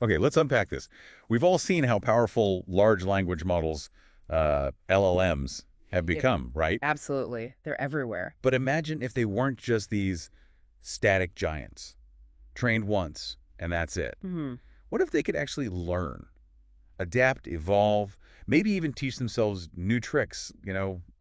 Okay, let's unpack this. We've all seen how powerful large language models, LLMs, have Yeah, become, right? absolutely. They're everywhere. But imagine if they weren't just these static giants, trained once, and that's it. Hmm. What if they could actually learn, adapt, evolve, maybe even teach themselves new tricks,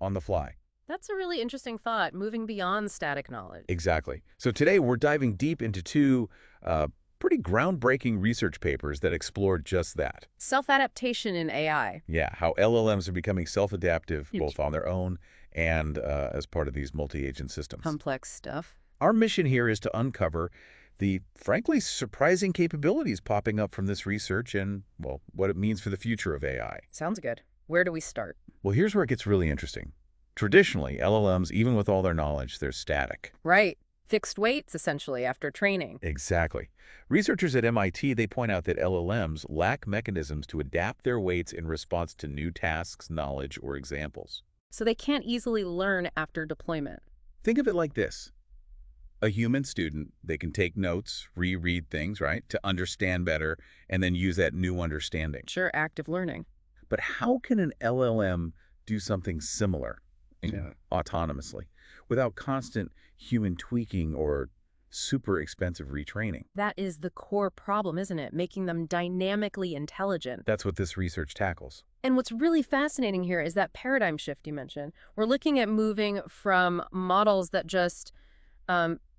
on the fly? That's a really interesting thought, moving beyond static knowledge. Exactly. So today we're diving deep into two uh, pretty groundbreaking research papers that explore just that. Self-adaptation in AI. Yeah, how LLMs are becoming self-adaptive Huge. both on their own and as part of these multi-agent systems. Complex stuff. Our mission here is to uncover the, frankly, surprising capabilities popping up from this research and, well, what it means for the future of AI. Sounds good. Where do we start? Well, here's where it gets really interesting. Traditionally, LLMs, even with all their knowledge, they're static. Right. Fixed weights, essentially, after training. Exactly. Researchers at MIT, they point out that LLMs lack mechanisms to adapt their weights in response to new tasks, knowledge, or examples. So they can't easily learn after deployment. Think of it like this. A human student, they can take notes, reread things, right, to understand better, and then use that new understanding. Sure, active learning. But how can an LLM do something similar, autonomously, without constant human tweaking or super expensive retraining? That is the core problem, isn't it? Making them dynamically intelligent. That's what this research tackles. And what's really fascinating here is that paradigm shift you mentioned. We're looking at moving from models that just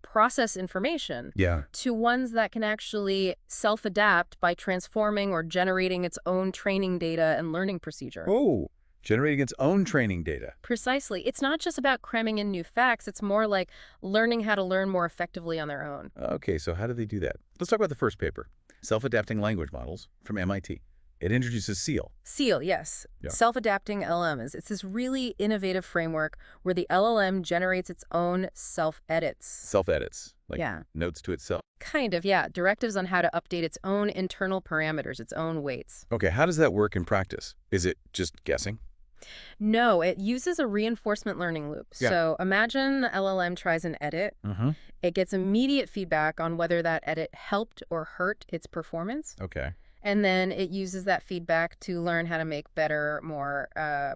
process information Yeah. to ones that can actually self-adapt by transforming or generating its own training data and learning procedure. Oh, generating its own training data. Precisely. It's not just about cramming in new facts. It's more like learning how to learn more effectively on their own. Okay, so how do they do that? Let's talk about the first paper, Self-Adapting Language Models from MIT. It introduces SEAL. SEAL, yes. Yeah. Self-adapting LLMs. It's this really innovative framework where the LLM generates its own self-edits. Self-edits, like Yeah. notes to itself. Kind of, yeah. Directives on how to update its own internal parameters, its own weights. Okay, how does that work in practice? Is it just guessing? No, it uses a reinforcement learning loop. Yeah. So imagine the LLM tries an edit. Mm-hmm. It gets immediate feedback on whether that edit helped or hurt its performance. Okay. And then it uses that feedback to learn how to make better, more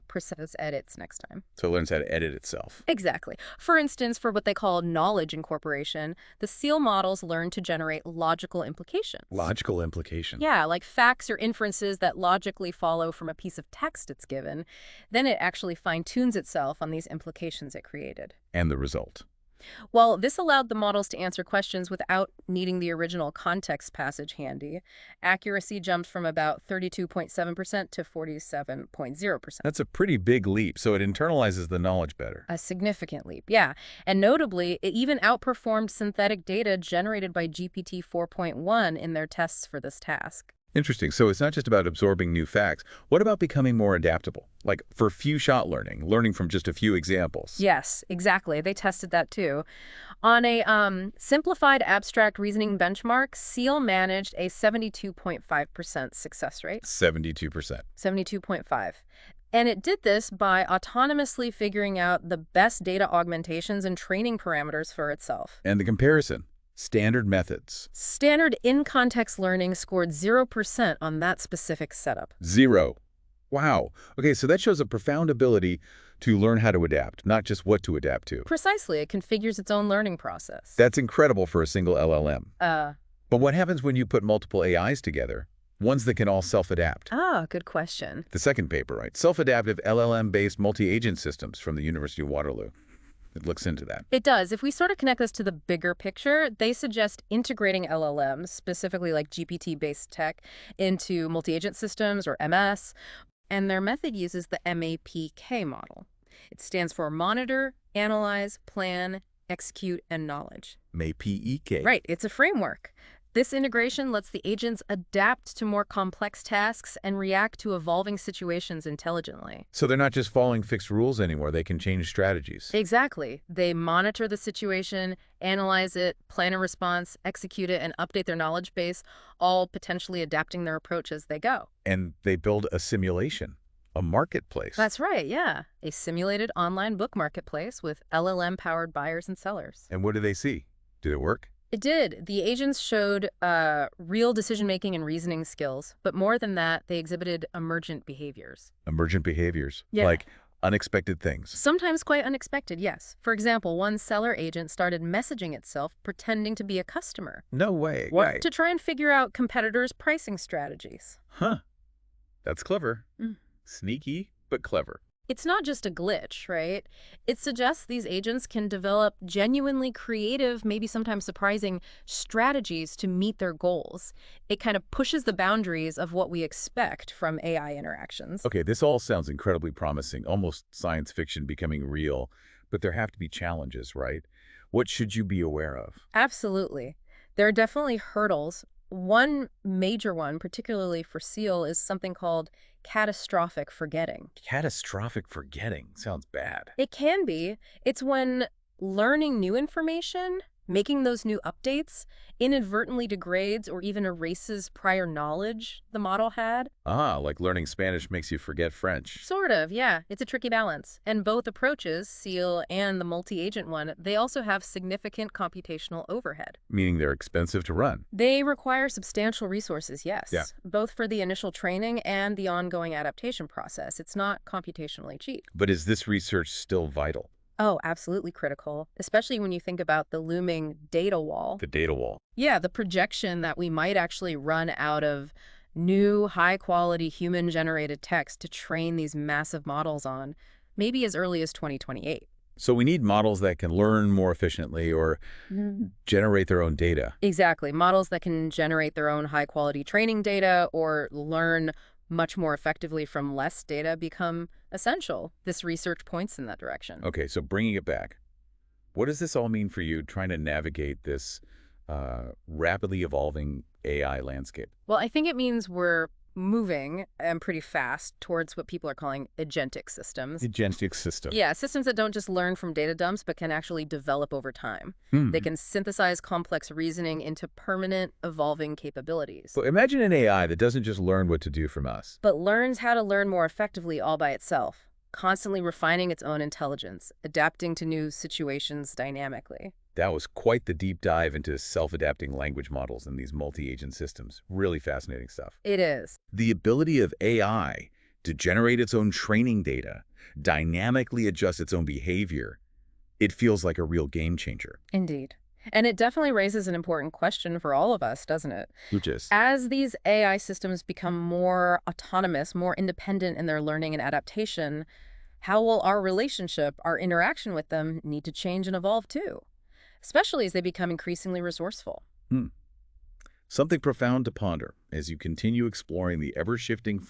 precise edits next time. So it learns how to edit itself. Exactly. For instance, for what they call knowledge incorporation, the SEAL models learn to generate logical implications. Logical implication. Yeah, like facts or inferences that logically follow from a piece of text it's given. Then it actually fine-tunes itself on these implications it created. And the result. Well, this allowed the models to answer questions without needing the original context passage handy. Accuracy jumped from about 32.7% to 47.0%. That's a pretty big leap, so it internalizes the knowledge better. A significant leap, yeah. And notably, it even outperformed synthetic data generated by GPT 4.1 in their tests for this task. Interesting. So it's not just about absorbing new facts. What about becoming more adaptable? Like for few-shot learning, learning from just a few examples. Yes, exactly. They tested that too. On a simplified abstract reasoning benchmark, SEAL managed a 72.5% success rate. 72%. 72.5. And it did this by autonomously figuring out the best data augmentations and training parameters for itself. And the comparison. Standard methods. Standard in-context learning scored 0% on that specific setup. 0. Wow. Okay, so that shows a profound ability to learn how to adapt, not just what to adapt to. Precisely. It configures its own learning process. That's incredible for a single LLM. Uh, But what happens when you put multiple AIs together, ones that can all self-adapt? Good question. The second paper, right? Self-adaptive LLM-based multi-agent systems from the University of Waterloo. It looks into that. It does. If we sort of connect this to the bigger picture, they suggest integrating LLMs, specifically like GPT-based tech, into multi-agent systems or MS, and their method uses the MAPE-K model. It stands for Monitor, Analyze, Plan, Execute, and Knowledge. MAPE-K. Right. It's a framework. This integration lets the agents adapt to more complex tasks and react to evolving situations intelligently. So they're not just following fixed rules anymore. They can change strategies. Exactly. They monitor the situation, analyze it, plan a response, execute it, and update their knowledge base, all potentially adapting their approach as they go. And they build a simulation, a marketplace. That's right, yeah. A simulated online book marketplace with LLM-powered buyers and sellers. And what do they see? Did it work? It did. The agents showed real decision-making and reasoning skills, but more than that, they exhibited emergent behaviors. Emergent behaviors, Yeah. like unexpected things. Sometimes quite unexpected, yes. For example, one seller agent started messaging itself pretending to be a customer. No way. What? Right. To try and figure out competitors' pricing strategies. Huh. That's clever. Mm. Sneaky, but clever. It's not just a glitch, right? It suggests these agents can develop genuinely creative, maybe sometimes surprising, strategies to meet their goals. It kind of pushes the boundaries of what we expect from AI interactions. Okay, this all sounds incredibly promising, almost science fiction becoming real, but there have to be challenges, right? What should you be aware of? Absolutely. There are definitely hurdles. One major one, particularly for SEAL, is something called catastrophic forgetting. Catastrophic forgetting sounds bad. It can be. It's when learning new information, making those new updates, inadvertently degrades or even erases prior knowledge the model had. Ah, like learning Spanish makes you forget French. Sort of, yeah. It's a tricky balance. And both approaches, SEAL and the multi-agent one, they also have significant computational overhead. Meaning they're expensive to run. They require substantial resources, yes. Yeah. Both for the initial training and the ongoing adaptation process. It's not computationally cheap. But is this research still vital? Oh, absolutely critical, especially when you think about the looming data wall. The data wall. Yeah, the projection that we might actually run out of new, high-quality, human-generated text to train these massive models on, maybe as early as 2028. So we need models that can learn more efficiently or generate their own data. Exactly. Models that can generate their own high-quality training data or learn much more effectively from less data become essential. This research points in that direction. Okay, so bringing it back, what does this all mean for you trying to navigate this rapidly evolving AI landscape? Well, I think it means we're moving, and pretty fast, towards what people are calling agentic systems. Agentic system. Yeah, systems that don't just learn from data dumps, but can actually develop over time. Hmm. They can synthesize complex reasoning into permanent, evolving capabilities. So imagine an AI that doesn't just learn what to do from us. But learns how to learn more effectively all by itself, constantly refining its own intelligence, adapting to new situations dynamically. That was quite the deep dive into self-adapting language models in these multi-agent systems. Really fascinating stuff. It is. The ability of AI to generate its own training data, dynamically adjust its own behavior, it feels like a real game changer. Indeed. And it definitely raises an important question for all of us, doesn't it? Which is? As these AI systems become more autonomous, more independent in their learning and adaptation, how will our relationship, our interaction with them need to change and evolve too? Especially as they become increasingly resourceful. Something profound to ponder as you continue exploring the ever-shifting